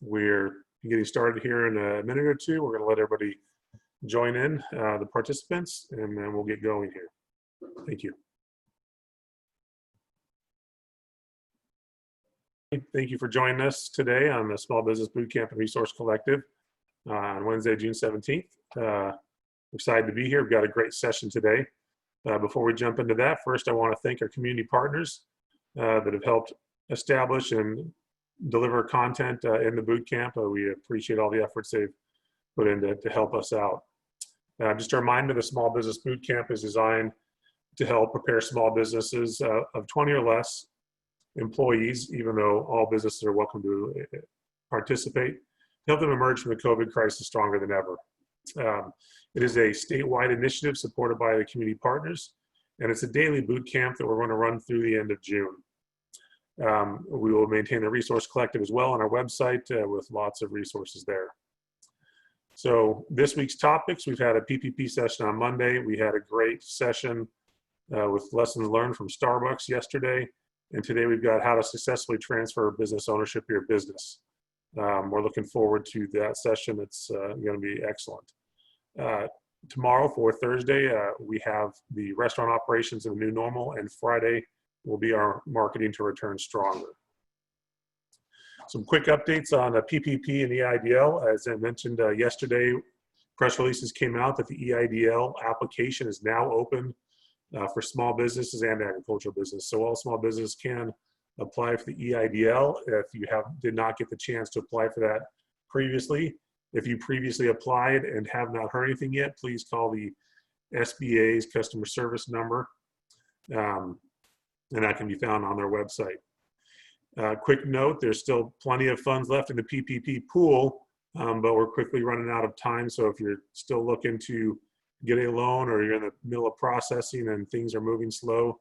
We're getting started here in a minute or two. We're going to let everybody join in, the participants, and then we'll get going here. Thank you. Thank you for joining us today on the Small Business Bootcamp and Resource Collective on Wednesday, June 17th. Excited to be here. We've got a great session today. Before we jump into that, first I want to thank our community partners that have helped establish and deliver content in the bootcamp. We appreciate all the efforts they've put in to help us out. Just a reminder, the Small Business Bootcamp is designed to help prepare small businesses of 20 or less employees, even though all businesses are welcome to participate, to help them emerge from the COVID crisis stronger than ever. It is a statewide initiative supported by the community partners, and it's a daily boot camp that we're going to run through the end of June. We will maintain the resource collective as well on our website with lots of resources there. So this week's topics, we've had a PPP session on Monday. We had a great session with lessons learned from Starbucks yesterday. And today we've got how to successfully transfer business ownership of your business. We're looking forward to that session. It's going to be excellent. Tomorrow for Thursday, we have the restaurant operations in the new normal, and Friday will be our marketing to return stronger. Some quick updates on PPP and EIDL. As I mentioned yesterday, press releases came out that the EIDL application is now open for small businesses and agricultural business. So all small businesses can apply for the EIDL. If you did not get the chance to apply for that previously, if you previously applied and have not heard anything yet, please call the SBA's customer service number, and that can be found on their website. Quick note, there's still plenty of funds left in the PPP pool, but we're quickly running out of time. So if you're still looking to get a loan or you're in the middle of processing and things are moving slow,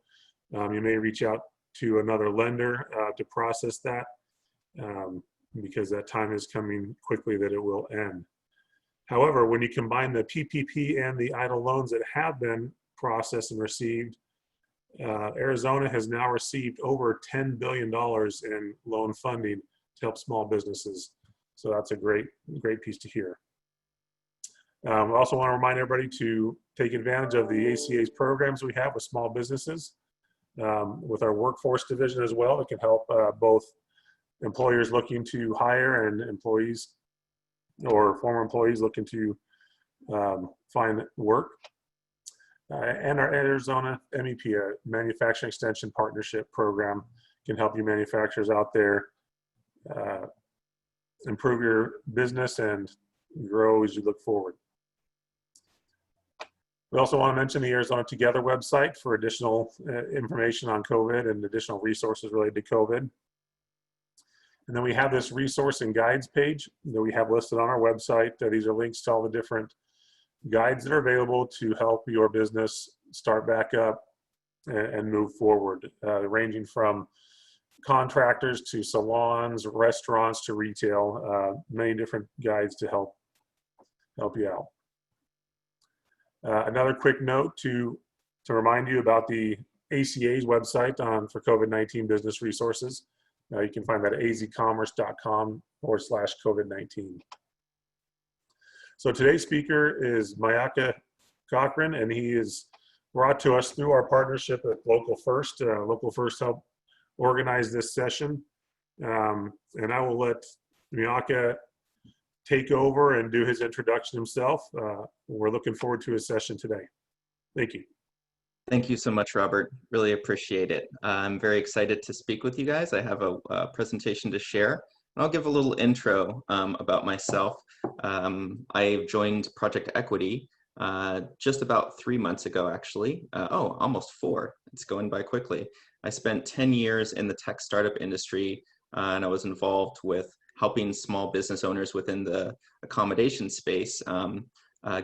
you may reach out to another lender to process that because that time is coming quickly that it will end. However, when you combine the PPP and the EIDL loans that have been processed and received, Arizona has now received over $10 billion in loan funding to help small businesses. So that's a great piece to hear. I also want to remind everybody to take advantage of the ACA's programs we have with small businesses, with our workforce division as well. It can help both employers looking to hire and employees or former employees looking to find work. And our Arizona MEP, Manufacturing Extension Partnership Program, can help you manufacturers out there improve your business and grow as you look forward. We also want to mention the Arizona Together website for additional information on COVID and additional resources related to COVID. And then we have this resource and guides page that we have listed on our website. These are links to all the different guides that are available to help your business start back up and move forward, ranging from contractors to salons, restaurants to retail, many different guides to help you out. Another quick note to remind you about the ACA's website for COVID-19 business resources. You can find that at azcommerce.com/COVID-19. So today's speaker is Mayaka Cochran, and he is brought to us through our partnership with Local First. Local First helped organize this session. And I will let Mayaka take over and do his introduction himself. We're looking forward to his session today. Thank you. Thank you so much, Robert. Really appreciate it. I'm very excited to speak with you guys. I have a presentation to share. I'll give a little intro about myself. I joined Project Equity just about 3 months ago, actually. Almost 4. It's going by quickly. I spent 10 years in the tech startup industry, and I was involved with helping small business owners within the accommodation space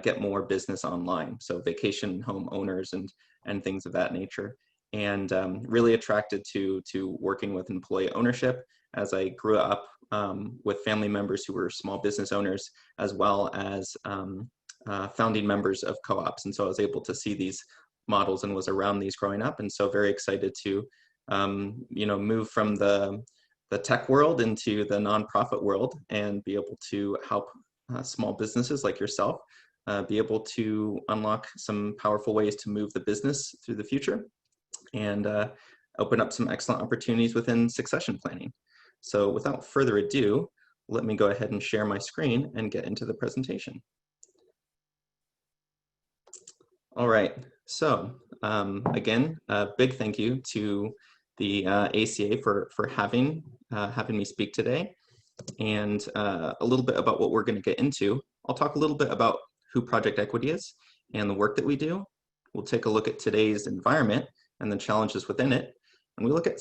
get more business online. So vacation home owners and things of that nature. And really attracted to working with employee ownership as I grew up with family members who were small business owners, as well as founding members of co-ops. And so I was able to see these models and was around these growing up. And so very excited to, move from the the tech world into the nonprofit world and be able to help small businesses like yourself be able to unlock some powerful ways to move the business through the future and open up some excellent opportunities within succession planning. So without further ado, let me go ahead and share my screen and get into the presentation. All right, so again, a big thank you to the ACA for having me speak today, and a little bit about what we're going to get into. I'll talk a little bit about who Project Equity is and the work that we do. We'll take a look at today's environment and the challenges within it, and we look at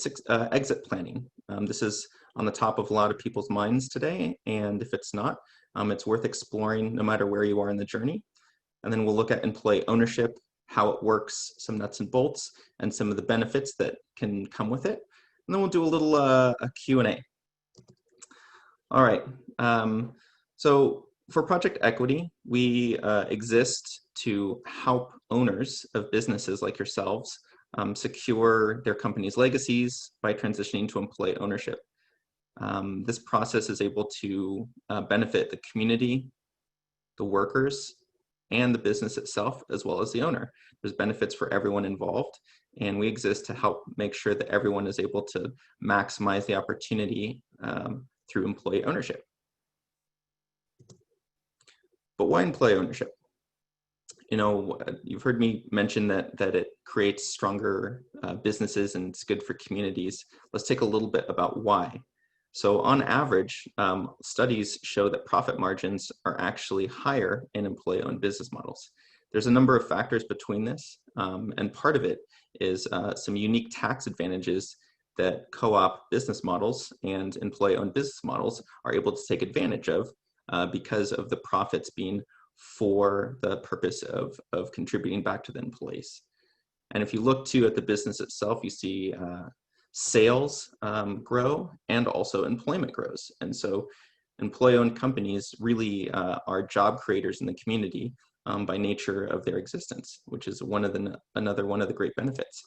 exit planning. This is on the top of a lot of people's minds today, and if it's not, it's worth exploring no matter where you are in the journey. And then we'll look at employee ownership, how it works, some nuts and bolts, and some of the benefits that can come with it. And then we'll do a little a Q&A. All right, so for Project Equity, we exist to help owners of businesses like yourselves secure their company's legacies by transitioning to employee ownership. This process is able to benefit the community, the workers, and the business itself, as well as the owner. There's benefits for everyone involved, and we exist to help make sure that everyone is able to maximize the opportunity through employee ownership. But why employee ownership? You know, you've heard me mention that it creates stronger businesses and it's good for communities. Let's take a little bit about why. So on average, studies show that profit margins are actually higher in employee-owned business models. There's a number of factors between this, and part of it is some unique tax advantages that co-op business models and employee-owned business models are able to take advantage of because of the profits being for the purpose of contributing back to the employees. And if you look too at the business itself, you see sales grow and also employment grows. And so employee-owned companies really are job creators in the community by nature of their existence, which is another one of the great benefits.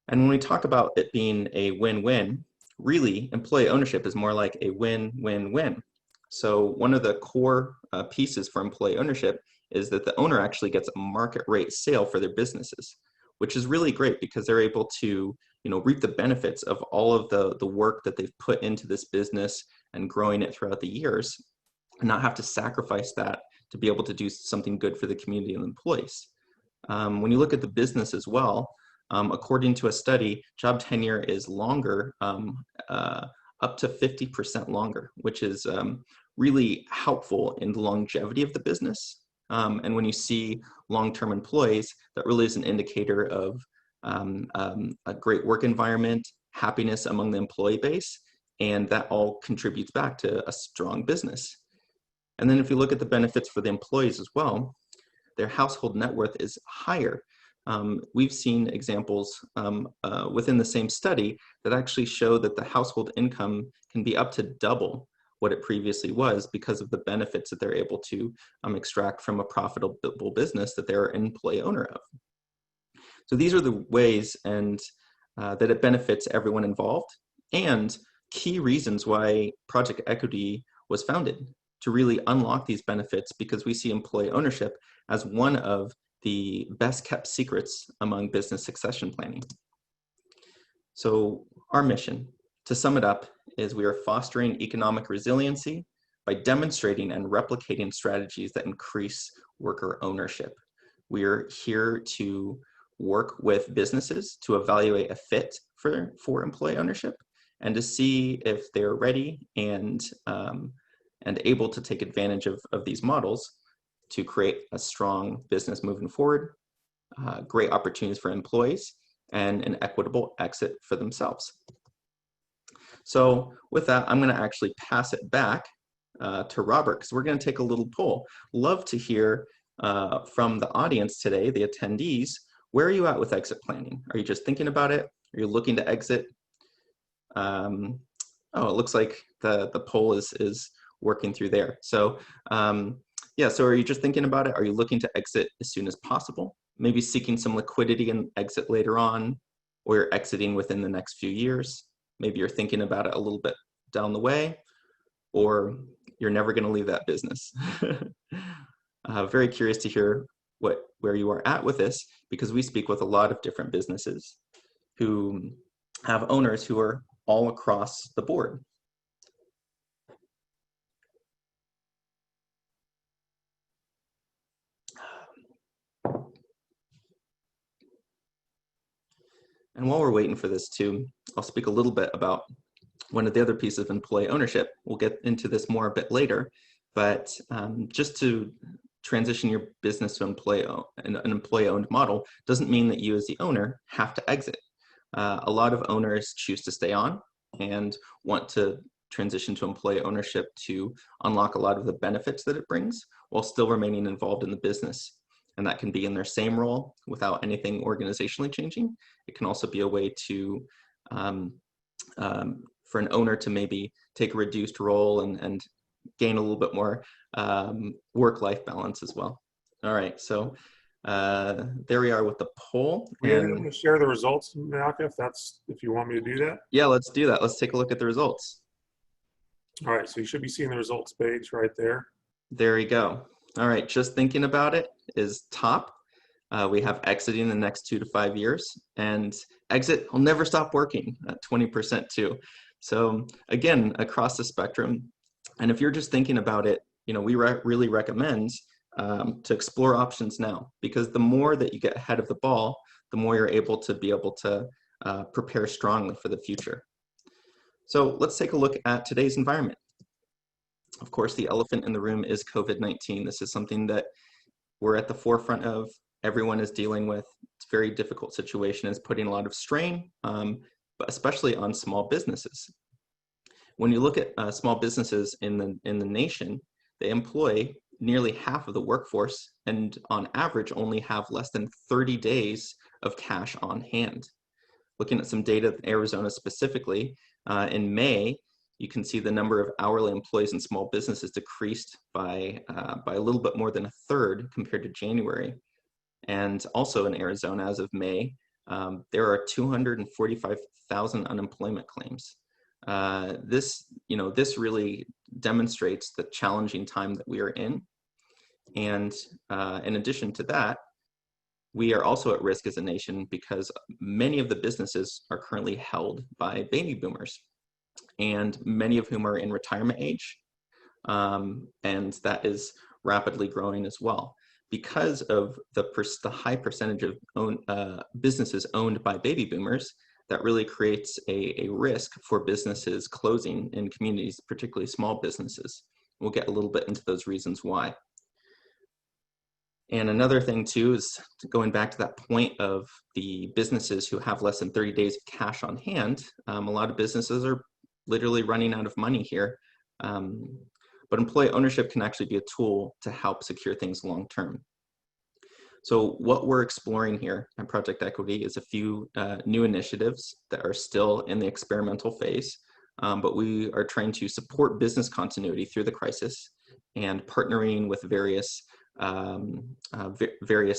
And when we talk about it being a win-win, really employee ownership is more like a win-win-win. So one of the core pieces for employee ownership is that the owner actually gets a market rate sale for their businesses, which is really great because they're able to, you know, reap the benefits of all of the work that they've put into this business and growing it throughout the years, and not have to sacrifice that to be able to do something good for the community and employees. When you look at the business as well, according to a study, job tenure is longer, up to 50% longer, which is really helpful in the longevity of the business. And when you see long-term employees, that really is an indicator of a great work environment, happiness among the employee base, and that all contributes back to a strong business. And then if you look at the benefits for the employees as well, their household net worth is higher. We've seen examples within the same study that actually show that the household income can be up to double what it previously was because of the benefits that they're able to extract from a profitable business that they're an employee owner of. So these are the ways and that it benefits everyone involved, and key reasons why Project Equity was founded, to really unlock these benefits, because we see employee ownership as one of the best kept secrets among business succession planning. So our mission, to sum it up, is we are fostering economic resiliency by demonstrating and replicating strategies that increase worker ownership. We are here to work with businesses to evaluate a fit for employee ownership and to see if they're ready and able to take advantage of these models to create a strong business moving forward, great opportunities for employees, and an equitable exit for themselves. So with that, I'm going to actually pass it back to Robert, because we're going to take a little poll. Love to hear from the audience today, the attendees, where are you at with exit planning? Are you just thinking about it? Are you looking to exit? Oh, it looks like the poll is working through there. So yeah, so are you just thinking about it? Are you looking to exit as soon as possible? Maybe seeking some liquidity and exit later on, or you're exiting within the next few years? maybe you're thinking about it a little bit down the way, or you're never going to leave that business. Very curious to hear where you are at with this, because we speak with a lot of different businesses who have owners who are all across the board. And while we're waiting for this too, I'll speak a little bit about one of the other pieces of employee ownership. We'll get into this more a bit later, but just to transition your business to an employee-owned model doesn't mean that you as the owner have to exit. A lot of owners choose to stay on and want to transition to employee ownership to unlock a lot of the benefits that it brings while still remaining involved in the business. And that can be in their same role without anything organizationally changing. It can also be a way to, for an owner to maybe take a reduced role and gain a little bit more work-life balance as well. All right, so there we are with the poll. Are you able to share the results, Malcolm, if you want me to do that? Yeah, let's do that. Let's take a look at the results. All right, so you should be seeing the results page right there. There you go. All right, just thinking about it is top. We have exiting in the next 2 to 5 years, and exit will never stop working at 20% too. So again, across the spectrum. And if you're just thinking about it, we really recommend to explore options now, because the more that you get ahead of the ball, the more you're able to prepare strongly for the future. So let's take a look at today's environment. Of course, the elephant in the room is COVID-19. This is something that we're at the forefront of. Everyone is dealing with. It's a very difficult situation. It's putting a lot of strain, but especially on small businesses. When you look at small businesses in the nation, they employ nearly half of the workforce, and on average only have less than 30 days of cash on hand. Looking at some data in Arizona specifically, in May, you can see the number of hourly employees in small businesses decreased by a little bit more than a third compared to January. And also in Arizona, as of May, there are 245,000 unemployment claims. This really demonstrates the challenging time that we are in. And in addition to that, we are also at risk as a nation because many of the businesses are currently held by baby boomers, and many of whom are in retirement age. And that is rapidly growing as well. Because of the high percentage of businesses owned by baby boomers, that really creates a risk for businesses closing in communities, particularly small businesses. We'll get a little bit into those reasons why. And another thing too is going back to that point of the businesses who have less than 30 days of cash on hand. A lot of businesses are literally running out of money here. But employee ownership can actually be a tool to help secure things long term. So what we're exploring here at Project Equity is a few new initiatives that are still in the experimental phase, but we are trying to support business continuity through the crisis and partnering with various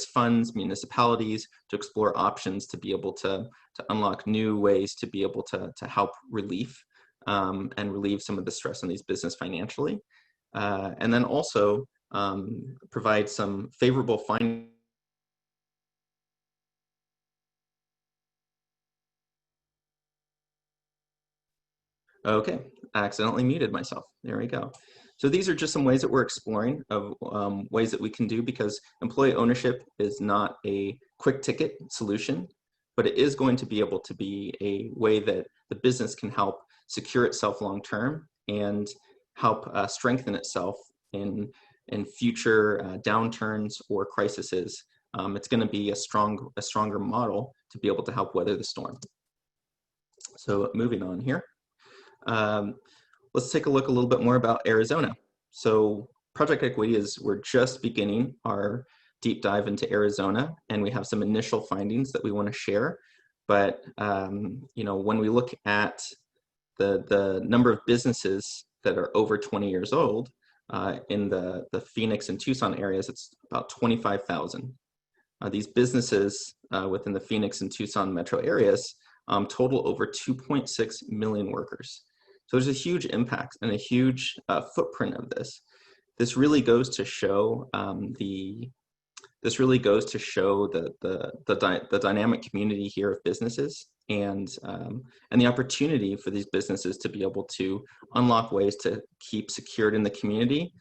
funds, municipalities, to explore options to be able to unlock new ways to be able to help relief and relieve some of the stress on these business financially. And then also provide some favorable financing. Okay, I accidentally muted myself. There we go. So these are just some ways that we're exploring of ways that we can do, because employee ownership is not a quick ticket solution, but it is going to be able to be a way that the business can help secure itself long term and help strengthen itself in future downturns or crises. It's going to be a stronger model to be able to help weather the storm. So moving on here. Let's take a look a little bit more about Arizona. So Project Equity we're just beginning our deep dive into Arizona, and we have some initial findings that we want to share. But when we look at the number of businesses that are over 20 years old in the Phoenix and Tucson areas, it's about 25,000. These businesses within the Phoenix and Tucson metro areas total over 2.6 million workers. So there's a huge impact and a huge footprint of this. This really goes to show the dynamic community here of businesses, and the opportunity for these businesses to be able to unlock ways to keep secured in the community,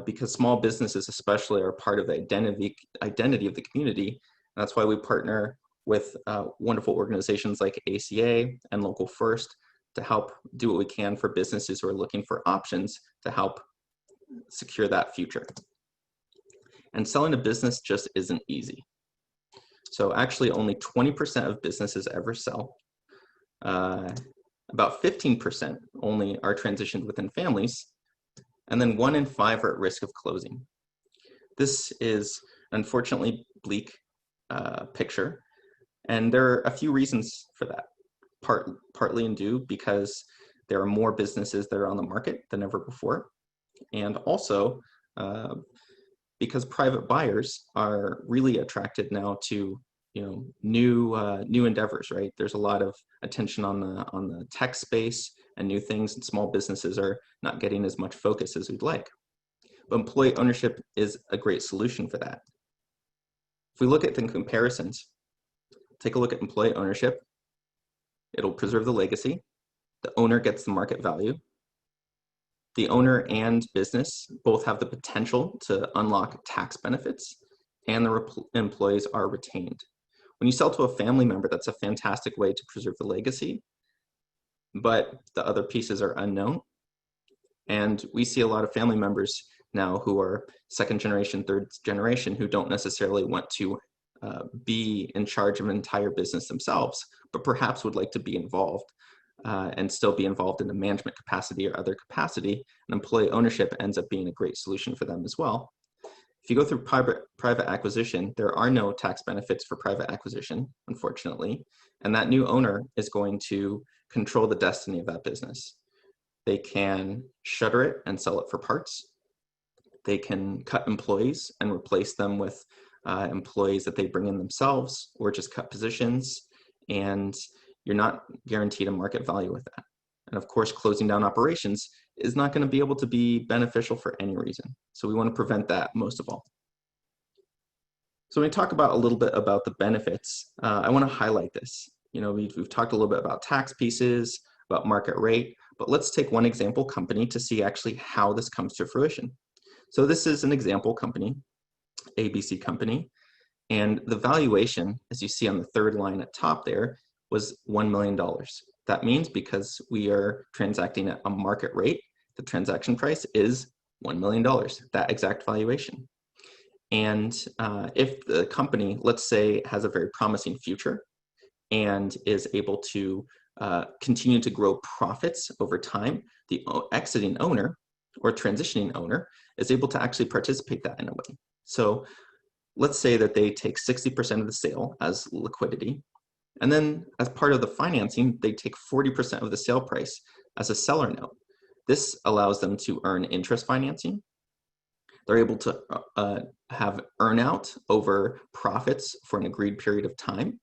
because small businesses especially are part of the identity of the community. And that's why we partner with wonderful organizations like ACA and Local First to help do what we can for businesses who are looking for options to help secure that future. And selling a business just isn't easy. So actually only 20% of businesses ever sell. About 15% only are transitioned within families, and then 1 in 5 are at risk of closing. This is unfortunately bleak picture, and there are a few reasons for that. Partly in due because there are more businesses that are on the market than ever before, and also because private buyers are really attracted now to new endeavors, right? There's a lot of attention on the tech space and new things, and small businesses are not getting as much focus as we'd like. But employee ownership is a great solution for that. If we look at the comparisons, take a look at employee ownership. It'll preserve the legacy. The owner gets the market value. The owner and business both have the potential to unlock tax benefits, and the employees are retained. When you sell to a family member, that's a fantastic way to preserve the legacy, but the other pieces are unknown. And we see a lot of family members now who are second generation, third generation, who don't necessarily want to be in charge of an entire business themselves, but perhaps would like to be involved and still be involved in a management capacity or other capacity. And employee ownership ends up being a great solution for them as well. If you go through private acquisition, there are no tax benefits for private acquisition, unfortunately, and that new owner is going to control the destiny of that business. They can shutter it and sell it for parts. They can cut employees and replace them with employees that they bring in themselves, or just cut positions, and you're not guaranteed a market value with that. And of course, closing down operations is not going to be able to be beneficial for any reason. So we want to prevent that most of all. So when we talk about a little bit about the benefits, I want to highlight this. We've talked a little bit about tax pieces, about market rate, but let's take one example company to see actually how this comes to fruition. So this is an example company, ABC company, and the valuation, as you see on the third line at top there, was $1 million. That means because we are transacting at a market rate, the transaction price is $1 million, that exact valuation. And if the company, let's say, has a very promising future and is able to continue to grow profits over time, the exiting owner or transitioning owner is able to actually participate that in a way. So let's say that they take 60% of the sale as liquidity, and then as part of the financing, they take 40% of the sale price as a seller note. This allows them to earn interest financing. They're able to have earnout over profits for an agreed period of time,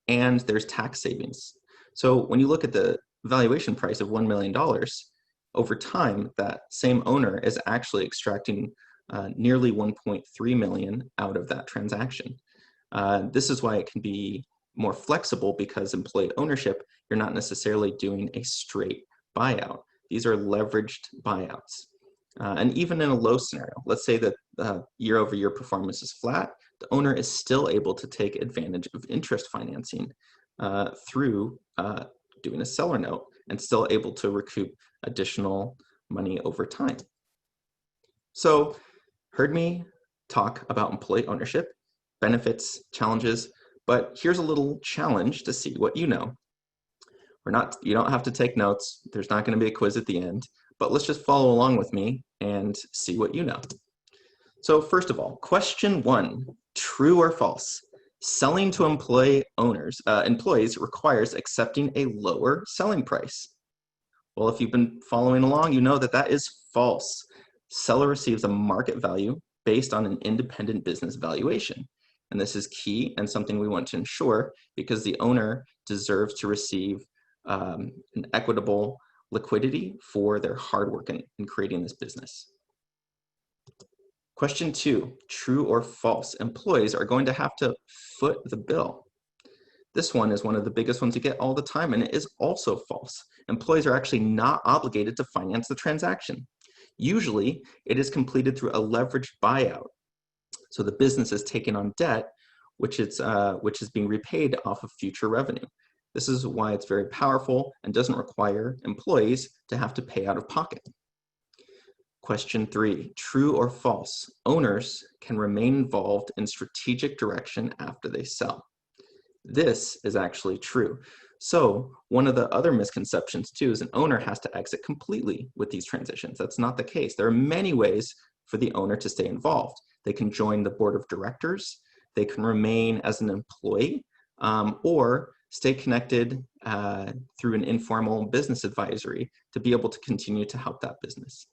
and there's tax savings. So when you look at the valuation price of $1 million, over time, that same owner is actually extracting nearly 1.3 million out of that transaction. This is why it can be more flexible, because employee ownership, you're not necessarily doing a straight buyout. These are leveraged buyouts. And even in a low scenario, let's say that year over year performance is flat, the owner is still able to take advantage of interest financing through doing a seller note, and still able to recoup additional money over time. So, heard me talk about employee ownership, benefits, challenges, but here's a little challenge to see what you know. You don't have to take notes. There's not going to be a quiz at the end, but let's just follow along with me and see what you know. So first of all, question 1, true or false? Selling to employees requires accepting a lower selling price. Well, if you've been following along, you know that that is false. Seller receives a market value based on an independent business valuation. And this is key and something we want to ensure, because the owner deserves to receive an equitable liquidity for their hard work in creating this business. Question 2, true or false? Employees are going to have to foot the bill. This one is one of the biggest ones you get all the time, and it is also false. Employees are actually not obligated to finance the transaction. Usually, it is completed through a leveraged buyout. So the business is taking on debt, which is being repaid off of future revenue. This is why it's very powerful and doesn't require employees to have to pay out of pocket. Question 3, true or false? Owners can remain involved in strategic direction after they sell. This is actually true. So one of the other misconceptions too is an owner has to exit completely with these transitions. That's not the case. There are many ways for the owner to stay involved. They can join the board of directors, they can remain as an employee, or stay connected through an informal business advisory to be able to continue to help that business.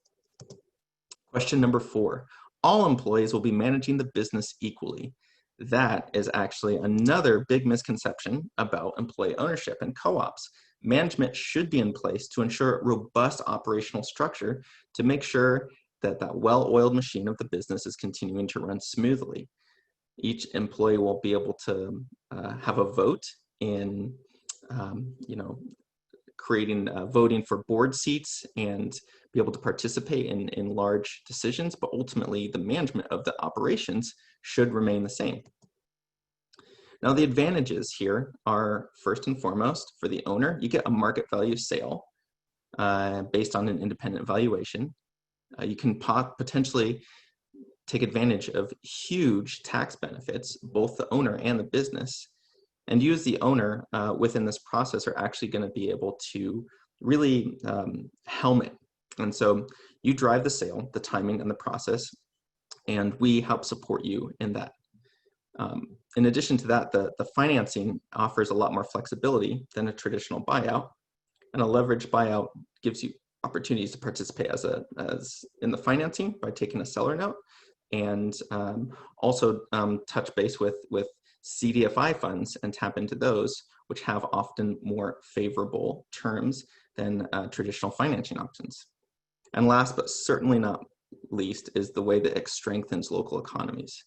Question number 4, all employees will be managing the business equally. That is actually another big misconception about employee ownership and co-ops. Management should be in place to ensure robust operational structure to make sure that that well-oiled machine of the business is continuing to run smoothly. Each employee will be able to have a vote in, creating voting for board seats and be able to participate in large decisions, but ultimately the management of the operations should remain the same. Now the advantages here are first and foremost for the owner, you get a market value sale based on an independent valuation. You can potentially take advantage of huge tax benefits, both the owner and the business. And you as the owner within this process are actually going to be able to really helm it. And so you drive the sale, the timing and the process, and we help support you in that. In addition to that, the financing offers a lot more flexibility than a traditional buyout. And a leveraged buyout gives you opportunities to participate as in the financing by taking a seller note, and also touch base with CDFI funds and tap into those, which have often more favorable terms than traditional financing options. And last but certainly not least is the way that it strengthens local economies.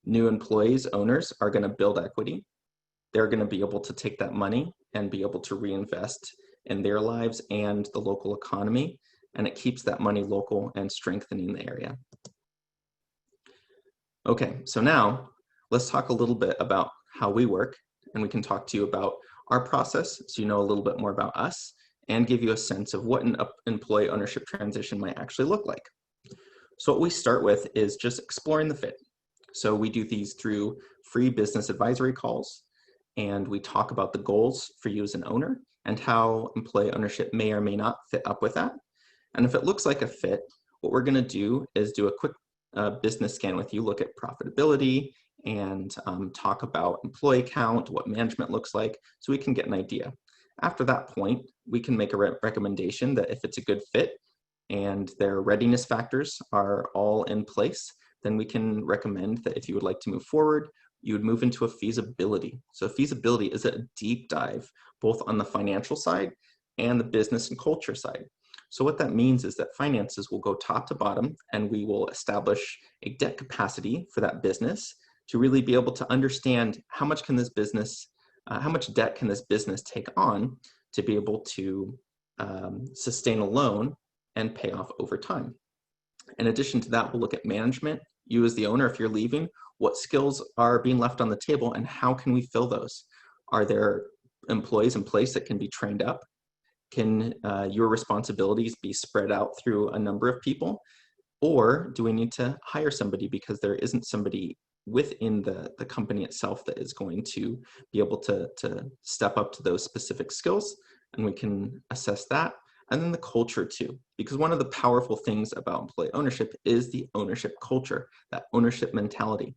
New employees, owners are going to build equity. They're going to be able to take that money and be able to reinvest in their lives and the local economy, and it keeps that money local and strengthening the area. Okay, so now let's talk a little bit about how we work, and we can talk to you about our process so you know a little bit more about us and give you a sense of what an employee ownership transition might actually look like. So what we start with is just exploring the fit. So we do these through free business advisory calls, and we talk about the goals for you as an owner and how employee ownership may or may not fit up with that. And if it looks like a fit, what we're going to do is do a quick business scan with you, look at profitability, and talk about employee count, what management looks like, so we can get an idea. After that point, we can make a recommendation that if it's a good fit and their readiness factors are all in place, then we can recommend that if you would like to move forward, you would move into a feasibility. So feasibility is a deep dive, both on the financial side and the business and culture side. So what that means is that finances will go top to bottom, and we will establish a debt capacity for that business to really be able to understand how much can this business, how much debt can this business take on to be able to sustain a loan and pay off over time. In addition to that, we'll look at management. You as the owner, if you're leaving, what skills are being left on the table and how can we fill those? Are there employees in place that can be trained up? Can your responsibilities be spread out through a number of people? Or do we need to hire somebody because there isn't somebody within the company itself that is going to be able to step up to those specific skills? And we can assess that. And then the culture too, because one of the powerful things about employee ownership is the ownership culture, that ownership mentality,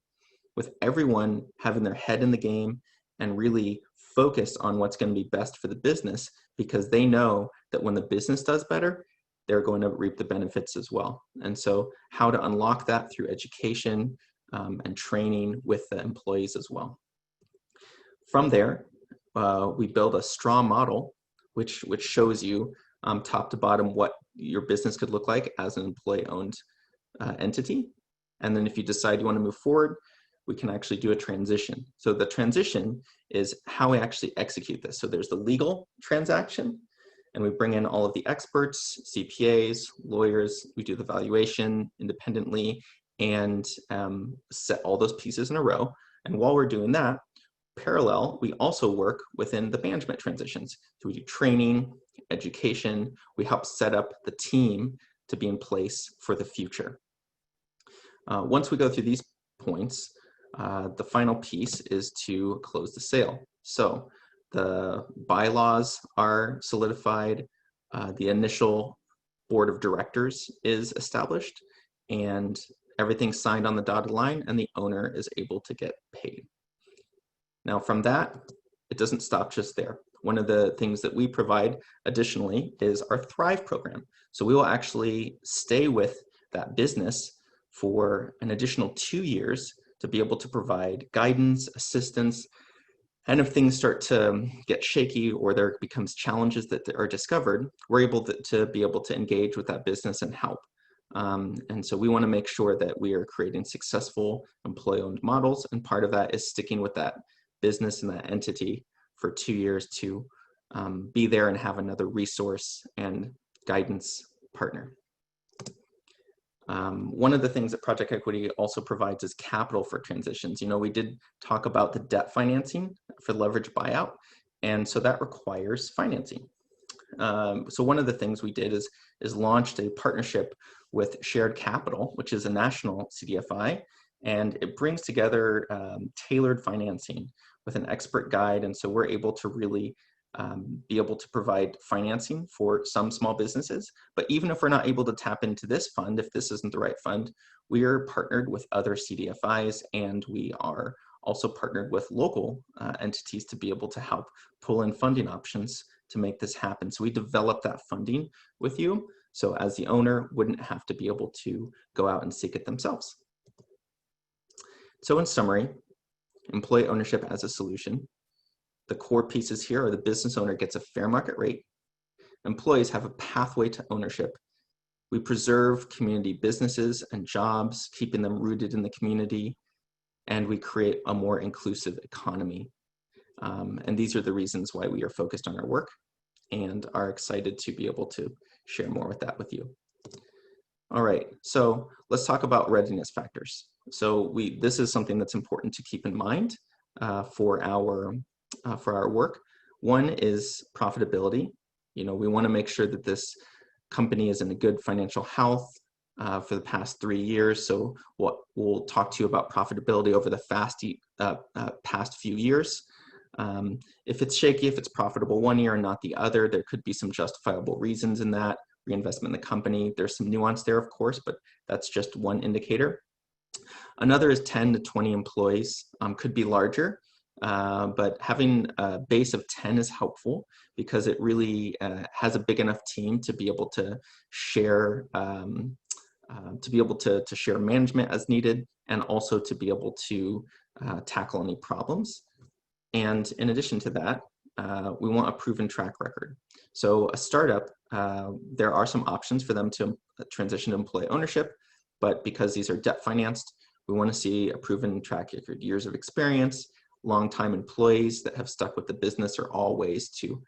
with everyone having their head in the game and really focused on what's going to be best for the business, because they know that when the business does better, they're going to reap the benefits as well. And so how to unlock that through education and training with the employees as well. From there, we build a straw model, which shows you top to bottom what your business could look like as an employee-owned entity. And then if you decide you want to move forward, we can actually do a transition. So the transition is how we actually execute this. So there's the legal transaction, and we bring in all of the experts, CPAs, lawyers. We do the valuation independently and set all those pieces in a row. And while we're doing that, parallel, we also work within the management transitions. So we do training, education. We help set up the team to be in place for the future. Once we go through these points, the final piece is to close the sale. So the bylaws are solidified, the initial board of directors is established, and everything's signed on the dotted line, and the owner is able to get paid. Now from that, it doesn't stop just there. One of the things that we provide additionally is our Thrive program. So we will actually stay with that business for an additional 2 years to be able to provide guidance, assistance, and if things start to get shaky or there becomes challenges that are discovered, we're able to be able to engage with that business and help. And so we want to make sure that we are creating successful employee-owned models, and part of that is sticking with that business and that entity for 2 years to be there and have another resource and guidance partner. One of the things that Project Equity also provides is capital for transitions. You know, we did talk about the debt financing for leverage buyout, and so that requires financing. So one of the things we did is launched a partnership with Shared Capital, which is a national CDFI, and it brings together tailored financing with an expert guide, and so we're able to really be able to provide financing for some small businesses. But even if we're not able to tap into this fund, if this isn't the right fund, we are partnered with other CDFIs, and we are also partnered with local entities to be able to help pull in funding options to make this happen. So we develop that funding with you, so as the owner wouldn't have to be able to go out and seek it themselves. So in summary, employee ownership as a solution. The core pieces here are the business owner gets a fair market rate. Employees have a pathway to ownership. We preserve community businesses and jobs, keeping them rooted in the community, and we create a more inclusive economy. And these are the reasons why we are focused on our work and are excited to be able to share more with that with you. All right, so let's talk about readiness factors. So this is something that's important to keep in mind for our work. One is profitability. You know, we want to make sure that this company is in a good financial health for the past 3 years. So what we'll talk to you about profitability over the past few years. If it's shaky, if it's profitable 1 year and not the other, there could be some justifiable reasons in that. Reinvestment in the company, there's some nuance there, of course, but that's just one indicator. Another is 10 to 20 employees, could be larger. But having a base of 10 is helpful because it really has a big enough team to be able to share share management as needed, and also to be able to tackle any problems. And in addition to that, we want a proven track record. So a startup, there are some options for them to transition to employee ownership, but because these are debt financed, we want to see a proven track record, years of experience. Long-time employees that have stuck with the business are all ways to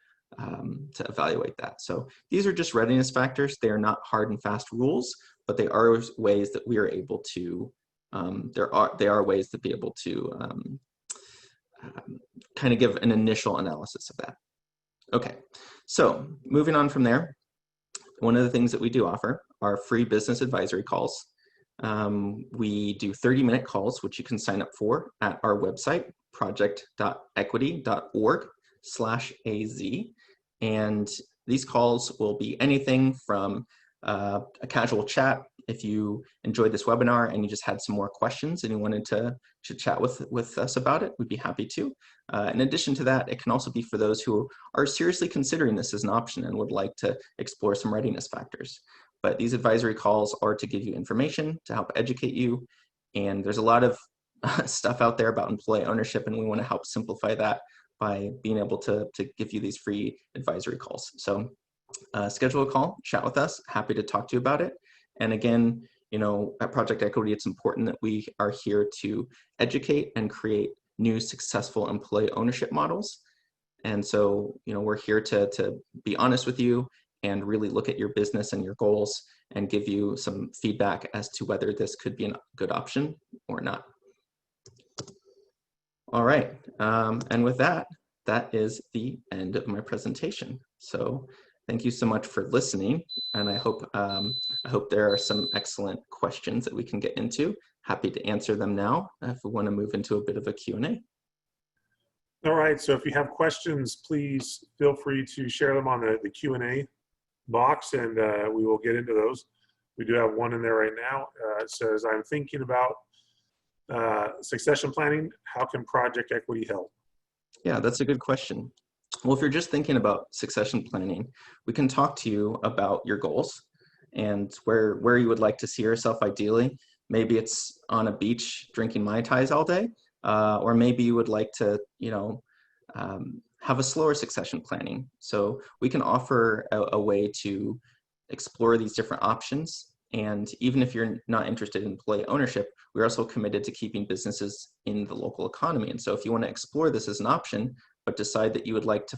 evaluate that. So these are just readiness factors. They are not hard and fast rules, but they are ways that we are able to. They are ways to be able to kind of give an initial analysis of that. Okay, so moving on from there, one of the things that we do offer are free business advisory calls. We do 30-minute calls, which you can sign up for at our website, project.equity.org/AZ. And these calls will be anything from a casual chat. If you enjoyed this webinar and you just had some more questions and you wanted to chat with us about it, we'd be happy to. In addition to that, it can also be for those who are seriously considering this as an option and would like to explore some readiness factors. But these advisory calls are to give you information, to help educate you. And there's a lot of stuff out there about employee ownership, and we want to help simplify that by being able to give you these free advisory calls. So schedule a call, chat with us, happy to talk to you about it. And again, at Project Equity, it's important that we are here to educate and create new successful employee ownership models. And so, we're here to be honest with you and really look at your business and your goals and give you some feedback as to whether this could be a good option or not. All right, and with that is the end of my presentation. So thank you so much for listening, and I hope there are some excellent questions that we can get into. Happy to answer them now if we want to move into a bit of a Q&A. All right, so if you have questions, please feel free to share them on the Q&A box, and we will get into those. We do have one in there right now. It says, I'm thinking about succession planning. How can Project Equity help? Yeah, that's a good question. Well, if you're just thinking about succession planning, we can talk to you about your goals and where you would like to see yourself ideally. Maybe it's on a beach drinking Mai Tais all day, or maybe you would like to, have a slower succession planning. So we can offer a way to explore these different options. And even if you're not interested in employee ownership, we're also committed to keeping businesses in the local economy. And so if you want to explore this as an option, but decide that you would like to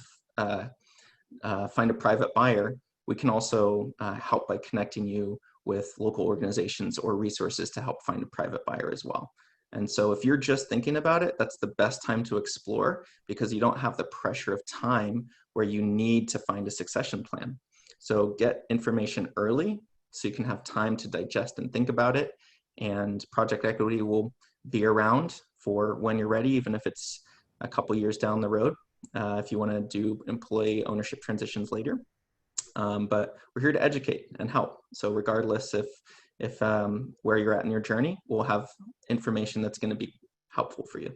find a private buyer, we can also help by connecting you with local organizations or resources to help find a private buyer as well. And so if you're just thinking about it, that's the best time to explore, because you don't have the pressure of time where you need to find a succession plan. So get information early so you can have time to digest and think about it. And Project Equity will be around for when you're ready, even if it's a couple years down the road, if you want to do employee ownership transitions later. But we're here to educate and help. So regardless if where you're at in your journey, we'll have information that's going to be helpful for you.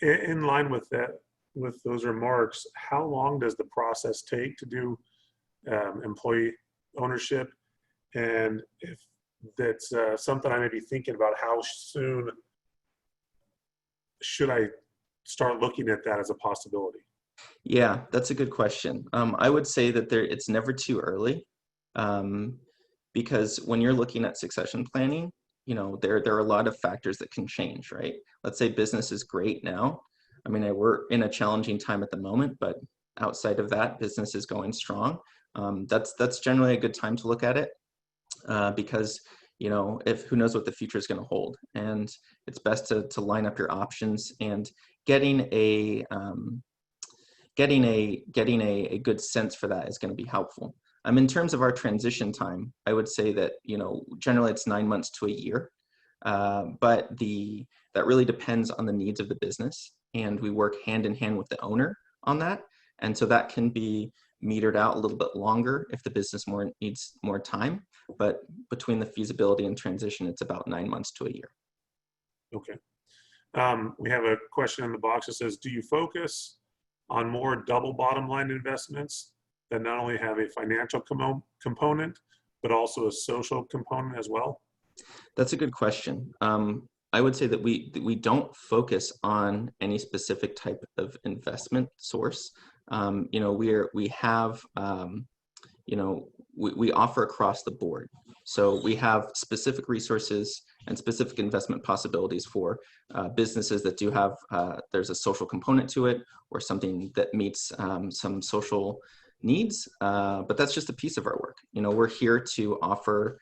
In line with that, with those remarks, how long does the process take to do employee ownership? And if that's something I may be thinking about, how soon should I start looking at that as a possibility? Yeah, that's a good question. I would say that it's never too early, because when you're looking at succession planning, there are a lot of factors that can change, right? Let's say business is great now. I mean, we're in a challenging time at the moment, but outside of that, business is going strong. That's generally a good time to look at it, because if who knows what the future is going to hold, and it's best to line up your options, and getting a good sense for that is going to be helpful. In terms of our transition time, I would say that generally it's 9 months to a year, but that really depends on the needs of the business, and we work hand in hand with the owner on that, and so that can be metered out a little bit longer if the business needs more time. But between the feasibility and transition, it's about 9 months to a year. Okay. We have a question in the box that says, do you focus on more double bottom line investments that not only have a financial component, but also a social component as well? That's a good question. I would say that we don't focus on any specific type of investment source. We offer across the board. So we have specific resources and specific investment possibilities for businesses that do have, there's a social component to it, or something that meets some social needs, but that's just a piece of our work. We're here to offer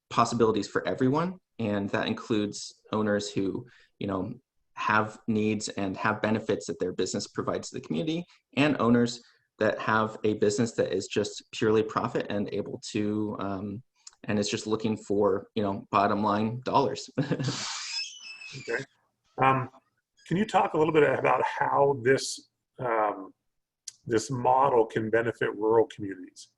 possibilities for everyone, and that includes owners who have needs and have benefits that their business provides to the community, and owners that have a business that is just purely profit and able to and is just looking for bottom line dollars. Okay. Can you talk a little bit about how this model can benefit rural communities,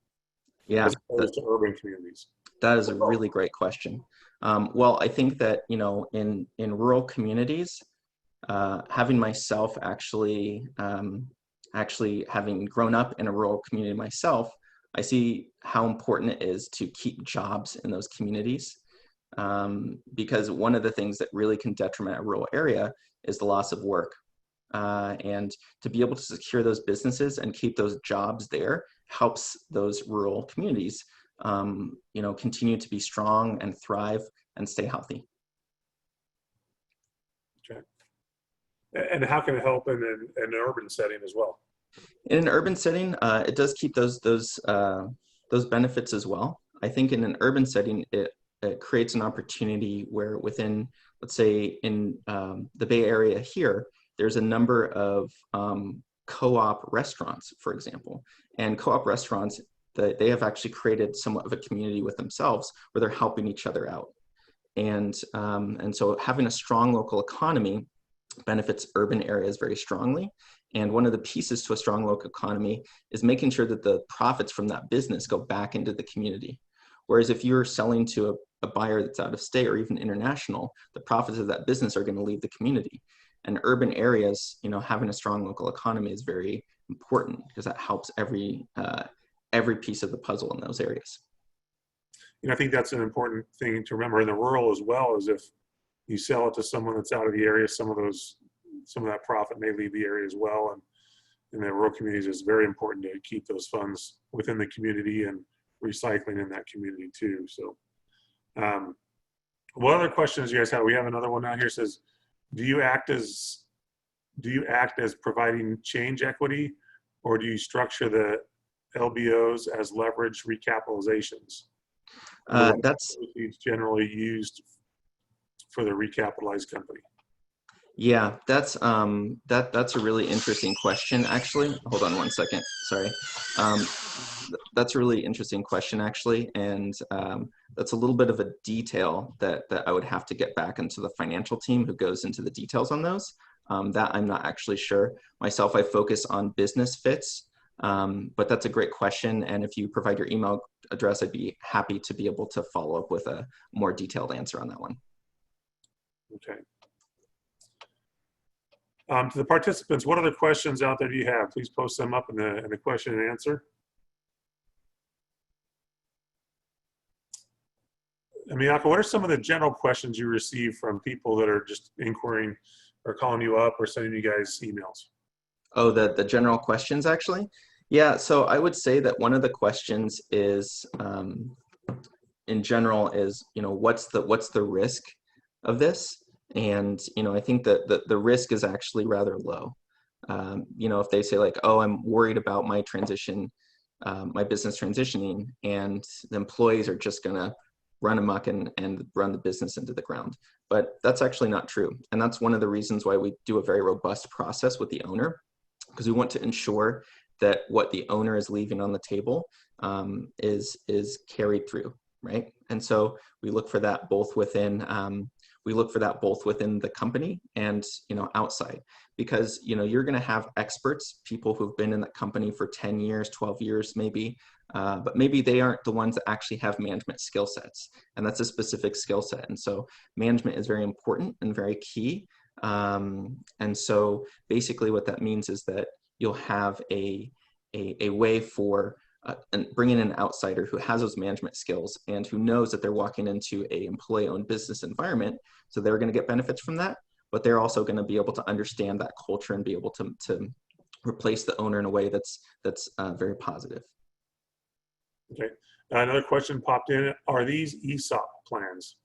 as opposed to urban communities? That is a really great question. Well, I think that in rural communities, having myself actually having grown up in a rural community myself, I see how important it is to keep jobs in those communities, because one of the things that really can detriment a rural area is the loss of work. And to be able to secure those businesses and keep those jobs there helps those rural communities, continue to be strong and thrive and stay healthy. Okay. And how can it help in an urban setting as well? In an urban setting, it does keep those benefits as well. I think in an urban setting, it creates an opportunity where within, let's say in the Bay Area here, there's a number of co-op restaurants, for example. And co-op restaurants, they have actually created somewhat of a community with themselves where they're helping each other out. And so having a strong local economy benefits urban areas very strongly. And one of the pieces to a strong local economy is making sure that the profits from that business go back into the community. Whereas if you're selling to a buyer that's out of state or even international, the profits of that business are going to leave the community. And urban areas, having a strong local economy is very important because that helps every piece of the puzzle in those areas. I think that's an important thing to remember in the rural as well, is if you sell it to someone that's out of the area, some of that profit may leave the area as well. And in the rural communities, it's very important to keep those funds within the community and recycling in that community too. So what other questions do you guys have? We have another one out here. It says, do you act as providing change equity, or do you structure the LBOs as leverage recapitalizations? That's generally used for the recapitalized company. Yeah, that's a really interesting question, actually. Hold on one second, sorry. That's a really interesting question, actually, and that's a little bit of a detail that I would have to get back into the financial team who goes into the details on those. That I'm not actually sure. Myself, I focus on business fits, but that's a great question, and if you provide your email address, I'd be happy to be able to follow up with a more detailed answer on that one. Okay. To the participants, what other questions out there do you have? Please post them up in the question and answer. Miyako, what are some of the general questions you receive from people that are just inquiring or calling you up or sending you guys emails? Oh, the general questions, actually? Yeah, so I would say that one of the questions is, in general, is, what's the risk of this? And, I think that the risk is actually rather low. If they say like, oh, I'm worried about my transition, my business transitioning, and the employees are just gonna run amok and run the business into the ground. But that's actually not true. And that's one of the reasons why we do a very robust process with the owner, because we want to ensure that what the owner is leaving on the table is carried through, right? And so we look for that both within the company and outside, because you're going to have experts, people who've been in the company for 10 years, 12 years maybe, but maybe they aren't the ones that actually have management skill sets, and that's a specific skill set. And so management is very important and very key. And so basically what that means is that you'll have a way for bringing in an outsider who has those management skills and who knows that they're walking into a employee-owned business environment. So they're going to get benefits from that, but they're also going to be able to understand that culture and be able to replace the owner in a way that's very positive. Okay. Another question popped in. Are these ESOP plans?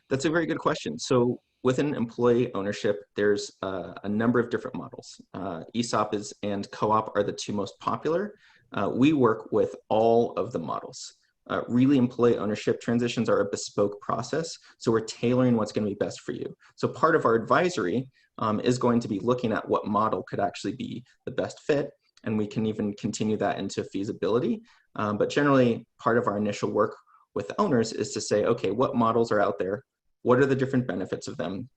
That's a very good question. So within employee ownership, there's a number of different models. ESOP and co-op are the two most popular. We work with all of the models. Really, employee ownership transitions are a bespoke process, so we're tailoring what's going to be best for you. So part of our advisory is going to be looking at what model could actually be the best fit, and we can even continue that into feasibility. But generally, part of our initial work with owners is to say, okay, what models are out there? What are the different benefits of them?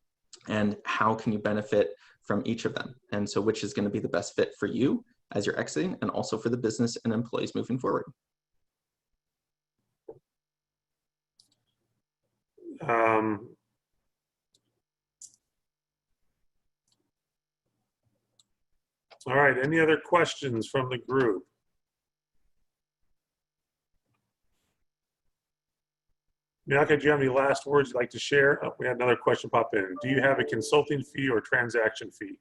And how can you benefit from each of them? And so which is going to be the best fit for you as you're exiting, and also for the business and employees moving forward. All right, any other questions from the group? Bianca, do you have any last words you'd like to share? Oh, we had another question pop in. Do you have a consulting fee or transaction fee?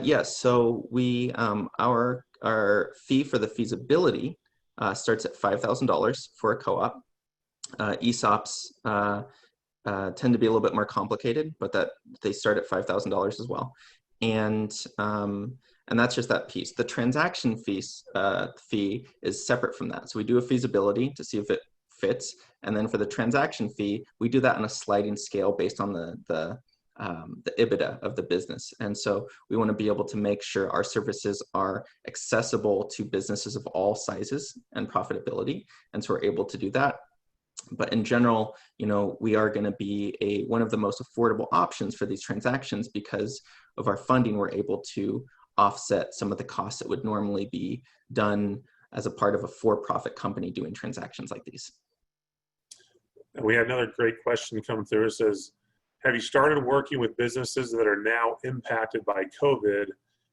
Yes, so we our fee for the feasibility starts at $5,000 for a co-op. ESOPs tend to be a little bit more complicated, but that they start at $5,000 as well, and that's just that piece. The transaction fee is separate from that. So we do a feasibility to see if it fits, and then for the transaction fee, we do that on a sliding scale based on the EBITDA of the business. And so we want to be able to make sure our services are accessible to businesses of all sizes and profitability. And so we're able to do that. But in general, we are going to be one of the most affordable options for these transactions because of our funding. We're able to offset some of the costs that would normally be done as a part of a for-profit company doing transactions like these. And we had another great question come through. It says, have you started working with businesses that are now impacted by COVID,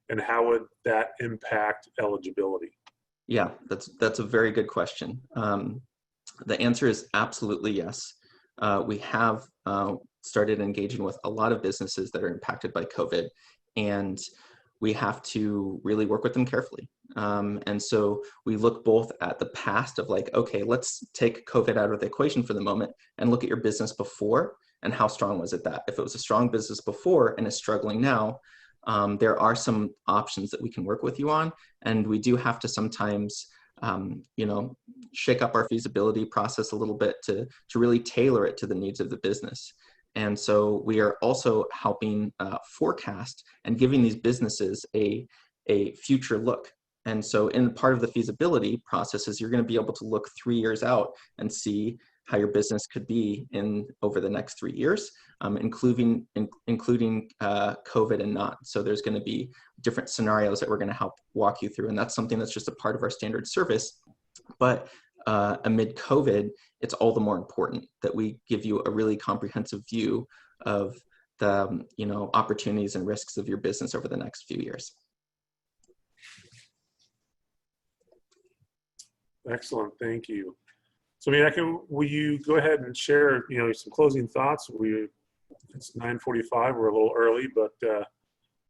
and how would that impact eligibility? Yeah, that's a very good question. The answer is absolutely yes. We have started engaging with a lot of businesses that are impacted by COVID, and we have to really work with them carefully. And so we look both at the past of like, okay, let's take COVID out of the equation for the moment and look at your business before and how strong was it that. If it was a strong business before and is struggling now, there are some options that we can work with you on. And we do have to sometimes shake up our feasibility process a little bit to really tailor it to the needs of the business. And so we are also helping forecast and giving these businesses a future look. And so in part of the feasibility processes, you're going to be able to look 3 years out and see how your business could be over the next 3 years, including COVID and not. So there's going to be different scenarios that we're going to help walk you through. And that's something that's just a part of our standard service. But amid COVID, it's all the more important that we give you a really comprehensive view of the opportunities and risks of your business over the next few years. Excellent, thank you. So Bianca, will you go ahead and share some closing thoughts? It's 9:45, we're a little early, but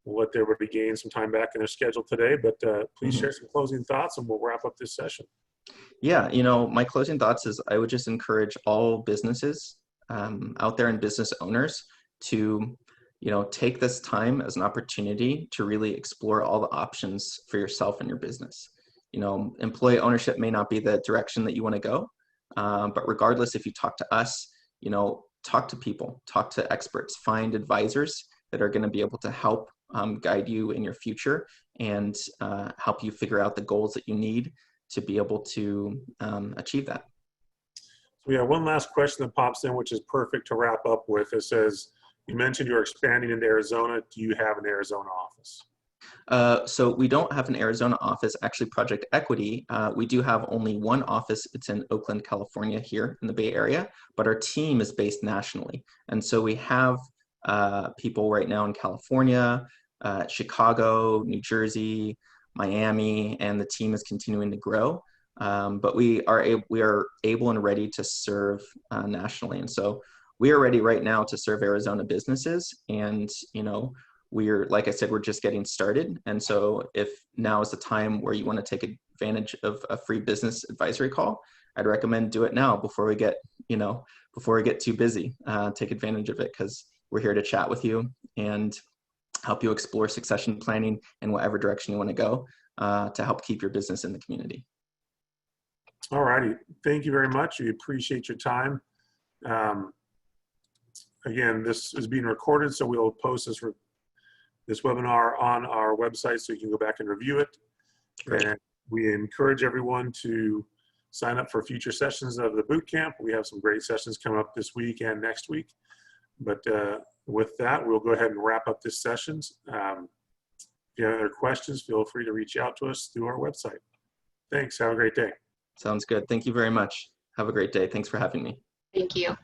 we'll let everybody gain some time back in their schedule today. But please share some closing thoughts and we'll wrap up this session. Yeah, my closing thoughts is I would just encourage all businesses out there and business owners to, take this time as an opportunity to really explore all the options for yourself and your business. Employee ownership may not be the direction that you want to go, but regardless, if you talk to us, talk to people, talk to experts, find advisors that are going to be able to help guide you in your future and help you figure out the goals that you need to be able to achieve that. So we have one last question that pops in, which is perfect to wrap up with. It says, you mentioned you're expanding into Arizona. Do you have an Arizona office? So we don't have an Arizona office. Actually, Project Equity, we do have only one office. It's in Oakland, California, here in the Bay Area, but our team is based nationally. And so we have people right now in California, Chicago, New Jersey, Miami, and the team is continuing to grow. But we are able and ready to serve nationally. And so we are ready right now to serve Arizona businesses. And, like I said, we're just getting started. And so if now is the time where you want to take advantage of a free business advisory call, I'd recommend do it now before we get too busy. Take advantage of it because we're here to chat with you and help you explore succession planning in whatever direction you want to go to help keep your business in the community. All righty. Thank you very much. We appreciate your time. Again, this is being recorded, so we'll post this webinar on our website so you can go back and review it. Great. And we encourage everyone to sign up for future sessions of the boot camp. We have some great sessions coming up this week and next week. But with that, we'll go ahead and wrap up this sessions. If you have other questions, feel free to reach out to us through our website. Thanks. Have a great day. Sounds good. Thank you very much. Have a great day. Thanks for having me. Thank you.